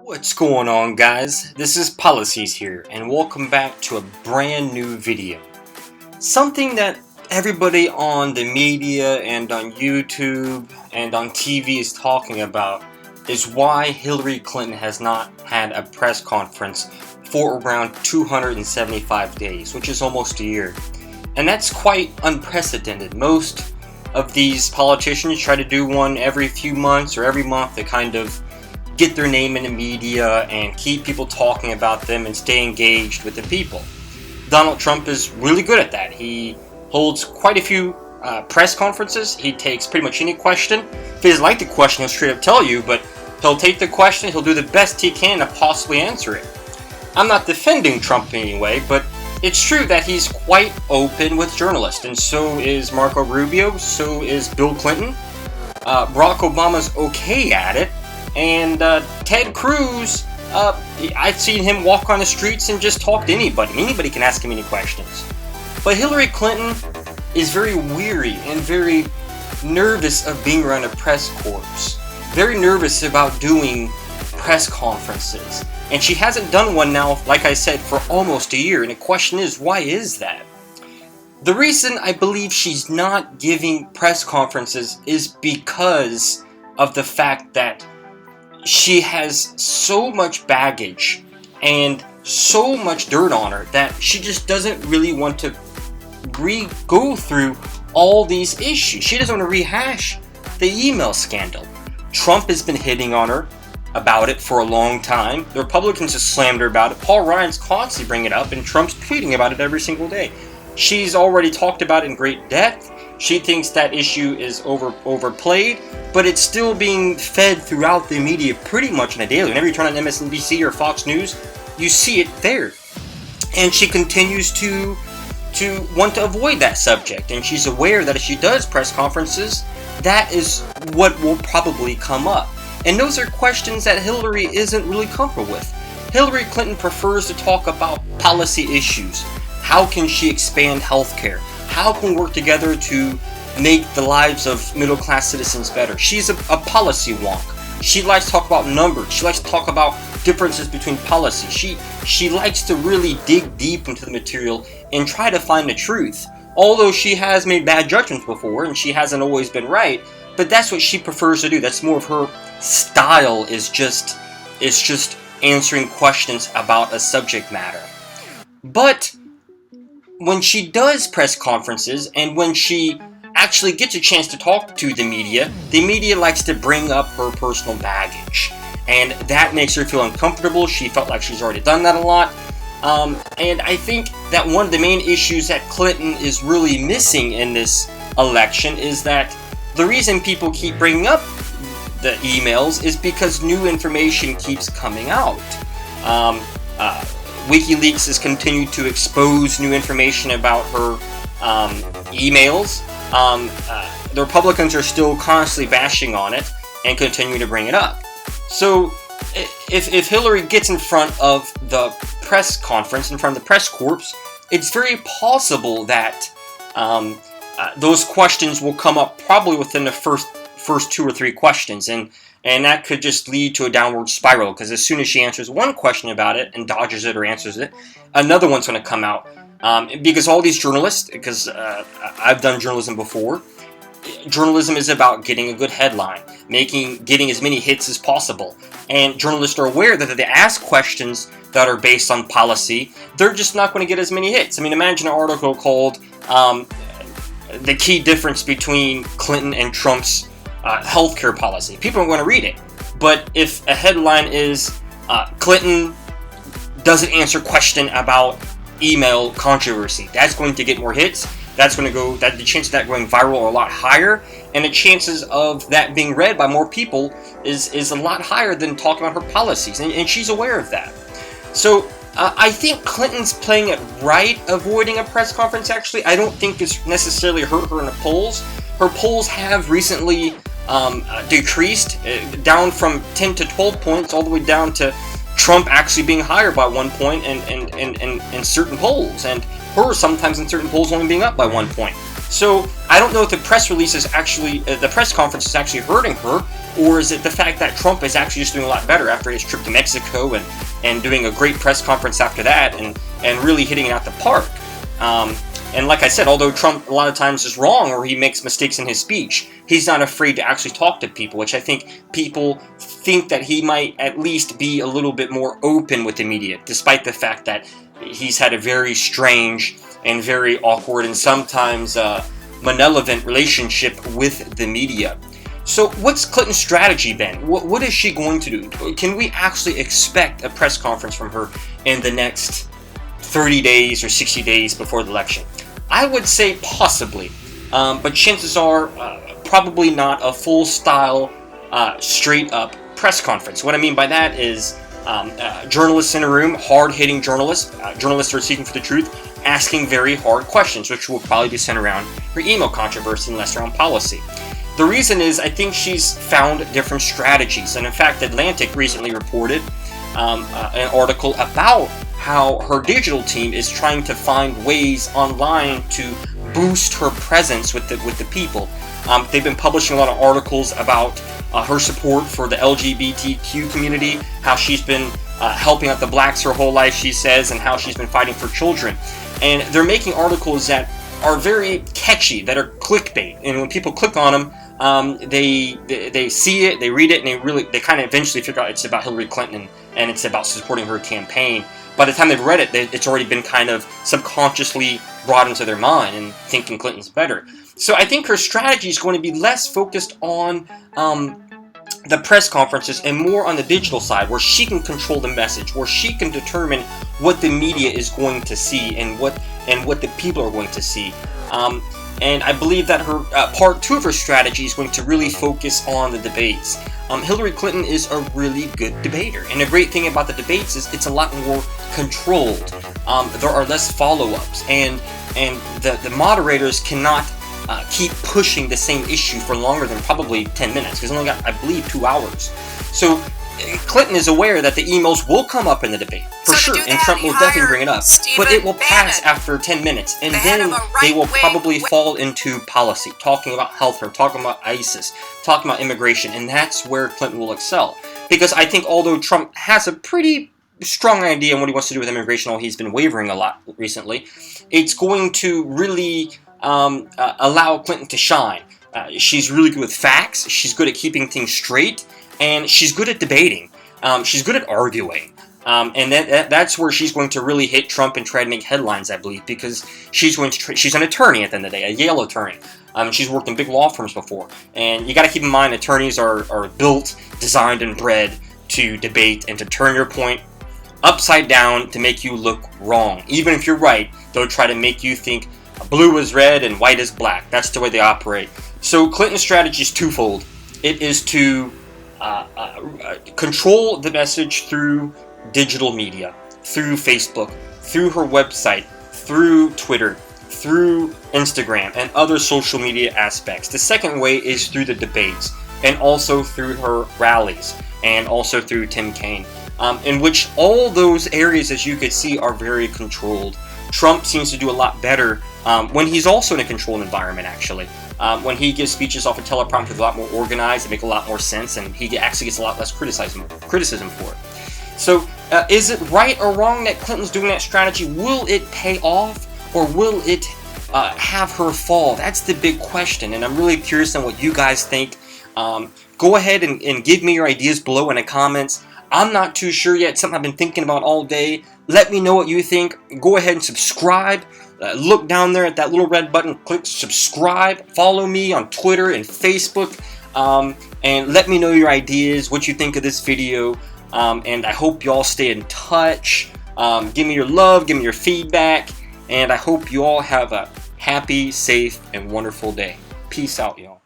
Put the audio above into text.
What's going on, guys? This is Policies here, and welcome back to a brand new video. Something that everybody on the media and on YouTube and on TV is talking about is why Hillary Clinton has not had a press conference for around 275 days, which is almost a year. And that's quite unprecedented. Most of these politicians try to do one every few months or every month to kind of get their name in the media and keep people talking about them and stay engaged with the people. Donald Trump is really good at that. He holds quite a few press conferences. He takes pretty much any question. If he doesn't like the question, he'll straight up tell you, but he'll take the question, he'll do the best he can to possibly answer it. I'm not defending Trump anyway, but it's true that he's quite open with journalists, and so is Marco Rubio, so is Bill Clinton. Barack Obama's okay at it. And Ted Cruz, I've seen him walk on the streets and just talk to anybody. Anybody can ask him any questions. But Hillary Clinton is very weary and very nervous of being around a press corps. Very nervous about doing press conferences. And she hasn't done one now, like I said, for almost a year. And the question is, why is that? The reason I believe she's not giving press conferences is because of the fact that she has so much baggage and so much dirt on her that she just doesn't really want to go through all these issues. She doesn't want to rehash the email scandal. Trump has been hitting on her about it for a long time. The Republicans have slammed her about it. Paul Ryan's constantly bringing it up, and Trump's tweeting about it every single day. She's already talked about it in great depth. She thinks that issue is overplayed, but it's still being fed throughout the media pretty much on a daily. Whenever you turn on MSNBC or Fox News, you see it there. And she continues to want to avoid that subject. And she's aware that if she does press conferences, that is what will probably come up. And those are questions that Hillary isn't really comfortable with. Hillary Clinton prefers to talk about policy issues. How can she expand healthcare? How can we work together to make the lives of middle-class citizens better? She's a policy wonk. She likes to talk about numbers. She likes to talk about differences between policies. She likes to really dig deep into the material and try to find the truth. Although she has made bad judgments before and she hasn't always been right, but that's what she prefers to do. That's more of her style, is just answering questions about a subject matter. But when she does press conferences and when she actually gets a chance to talk to the media likes to bring up her personal baggage. And that makes her feel uncomfortable. She felt like she's already done that a lot. And I think that one of the main issues that Clinton is really missing in this election is that the reason people keep bringing up the emails is because new information keeps coming out. WikiLeaks has continued to expose new information about her emails. The Republicans are still constantly bashing on it and continue to bring it up. So if Hillary gets in front of the press conference, in front of the press corps, it's very possible that those questions will come up probably within the first two or three questions, and that could just lead to a downward spiral, because as soon as she answers one question about it and dodges it or answers it, another one's going to come out. Because all these journalists, because I've done journalism before, journalism is about getting a good headline, getting as many hits as possible. And journalists are aware that if they ask questions that are based on policy, they're just not going to get as many hits. I mean, imagine an article called The Key Difference Between Clinton and Trump's Healthcare Policy. People aren't going to read it. But if a headline is Clinton doesn't answer question about email controversy, that's going to get more hits. That's going to go, the chances of that going viral are a lot higher, and the chances of that being read by more people is a lot higher than talking about her policies, and she's aware of that. So I think Clinton's playing it right, avoiding a press conference, actually. I don't think it's necessarily hurt her in the polls. Her polls have recently decreased, down from 10 to 12 points, all the way down to Trump actually being higher by 1 point in certain polls, and her sometimes in certain polls only being up by 1 point. So I don't know if the press release is actually, the press conference is actually hurting her, or is it the fact that Trump is actually just doing a lot better after his trip to Mexico and doing a great press conference after that and really hitting it out the park. And like I said, although Trump a lot of times is wrong or he makes mistakes in his speech, he's not afraid to actually talk to people, which I think people think that he might at least be a little bit more open with the media, despite the fact that he's had a very strange and very awkward and sometimes malevolent relationship with the media. So what's Clinton's strategy, Ben? What is she going to do? Can we actually expect a press conference from her in the next 30 days or 60 days before the election? I would say possibly, but chances are probably not a full-style, straight-up press conference. What I mean by that is journalists in a room, hard-hitting journalists, journalists who are seeking for the truth, asking very hard questions, which will probably be centered around her email controversy and less around policy. The reason is I think she's found different strategies, and in fact, Atlantic recently reported an article about how her digital team is trying to find ways online to boost her presence with the people. They've been publishing a lot of articles about her support for the LGBTQ community, how she's been helping out the blacks her whole life, she says, and how she's been fighting for children. And they're making articles that are very catchy, that are clickbait, and when people click on them, they see it, they read it, and they kind of eventually figure out it's about Hillary Clinton and it's about supporting her campaign. By the time they've read it, it's already been kind of subconsciously brought into their mind and thinking Clinton's better. So I think her strategy is going to be less focused on the press conferences and more on the digital side, where she can control the message, where she can determine what the media is going to see and what the people are going to see. And I believe that her part two of her strategy is going to really focus on the debates. Hillary Clinton is a really good debater, and the great thing about the debates is it's a lot more controlled. There are less follow-ups, and the moderators cannot keep pushing the same issue for longer than probably 10 minutes, because it's only got, I believe, 2 hours. So Clinton is aware that the emails will come up in the debate, for sure, and Trump will definitely bring it up, but it will pass after 10 minutes, and then they will probably fall into policy, talking about healthcare, talking about ISIS, talking about immigration, and that's where Clinton will excel. Because I think although Trump has a pretty strong idea on what he wants to do with immigration, although he's been wavering a lot recently, it's going to really allow Clinton to shine. She's really good with facts, she's good at keeping things straight, and she's good at debating. She's good at arguing. And that's where she's going to really hit Trump and try to make headlines, I believe, because she's an attorney at the end of the day, a Yale attorney. She's worked in big law firms before. And you got to keep in mind, attorneys are built, designed, and bred to debate and to turn your point upside down to make you look wrong. Even if you're right, they'll try to make you think blue is red and white is black. That's the way they operate. So Clinton's strategy is twofold. It is to control the message through digital media, through Facebook, through her website, through Twitter, through Instagram, and other social media aspects. The second way is through the debates, and also through her rallies, and also through Tim Kaine, in which all those areas, as you could see, are very controlled. Trump seems to do a lot better when he's also in a controlled environment, actually. When he gives speeches off a teleprompter, a lot more organized, they make a lot more sense, and he actually gets a lot less criticism for it. So, is it right or wrong that Clinton's doing that strategy? Will it pay off, or will it have her fall? That's the big question, and I'm really curious on what you guys think. Go ahead and give me your ideas below in the comments. I'm not too sure yet. It's something I've been thinking about all day. Let me know what you think. Go ahead and subscribe. Look down there at that little red button. Click subscribe. Follow me on Twitter and Facebook. And let me know your ideas, what you think of this video. And I hope you all stay in touch. Give me your love. Give me your feedback. And I hope you all have a happy, safe, and wonderful day. Peace out, y'all.